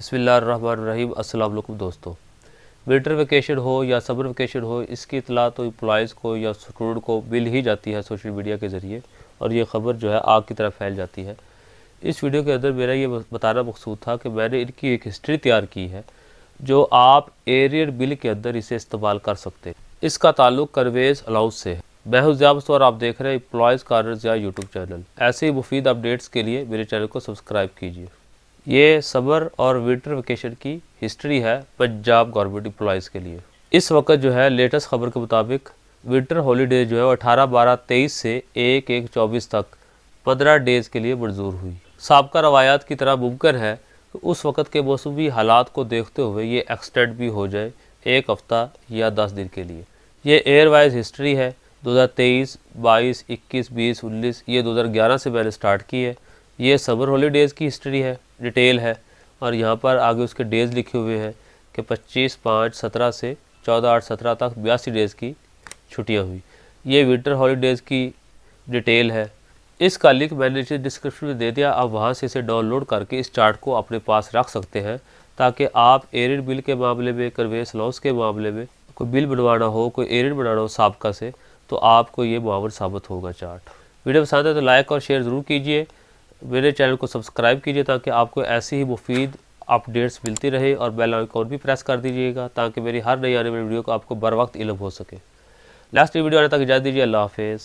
बिस्मिल्लाहिर्रहमानिर्रहीम। अस्सलाम वालेकुम दोस्तों, विंटर वेकेशन हो या समर वेकेशन हो, इसकी इतला तो एम्प्लॉयज़ को या स्टूडेंट को मिल ही जाती है सोशल मीडिया के ज़रिए, और ये ख़बर जो है आग की तरह फैल जाती है। इस वीडियो के अंदर मेरा ये बताना मकसूद था कि मैंने इनकी एक हिस्ट्री तैयार की है जो आप एरियर बिल के अंदर इसे इस्तेमाल कर सकते हैं। इसका ताल्लुक कन्वेंस अलाउंस से है। मैं हूं ज़िया मुस्तफ़ा और आप देख रहे हैं employees corner Zia YouTube channel. ऐसे ही मुफीद अपडेट्स के लिए मेरे चैनल को सब्सक्राइब कीजिए। ये समर और विंटर वेकेशन की हिस्ट्री है पंजाब गवर्नमेंट एम्प्लॉयज़ के लिए। इस वक्त जो है लेटेस्ट खबर के मुताबिक विंटर हॉलीडे जो है 18/12/23 से 1/1/24 तक 15 डेज़ के लिए मंजूर हुई। साबका रवायात की तरह मुमकिन है कि उस वक़्त के मौसमी हालात को देखते हुए ये एक्सटेंड भी हो जाए 1 हफ़्ता या 10 दिन के लिए। ये एयर वाइज हिस्ट्री है 2023, 22, 21, 20, 19, ये 2011 से मैंने स्टार्ट की है। ये समर हॉलीडेज़ की हिस्ट्री है, डिटेल है, और यहाँ पर आगे उसके डेज़ लिखे हुए हैं कि 25/5/17 से 14/8/17 तक 82 डेज़ की छुट्टियाँ हुई। ये विंटर हॉलीडेज़ की डिटेल है। इसका लिंक मैंने नीचे डिस्क्रिप्शन में दे दिया, आप वहाँ से इसे डाउनलोड करके इस चार्ट को अपने पास रख सकते हैं ताकि आप एरियर बिल के मामले में, कन्वेंस अलाउंस के मामले में कोई बिल बनवाना हो, कोई एरियर बनाना हो साबका से, तो आपको ये मुआवन साबित होगा चार्ट। वीडियो पसंद है तो लाइक और शेयर ज़रूर कीजिए। मेरे चैनल को सब्सक्राइब कीजिए ताकि आपको ऐसी ही मुफीद अपडेट्स मिलती रहे, और बेल आइकॉन भी प्रेस कर दीजिएगा ताकि मेरी हर नई आने वाली वीडियो को आपको बर वक्त इल्म हो सके। लास्ट वीडियो आने तक इजाज़त दीजिए। अल्लाह हाफिज़।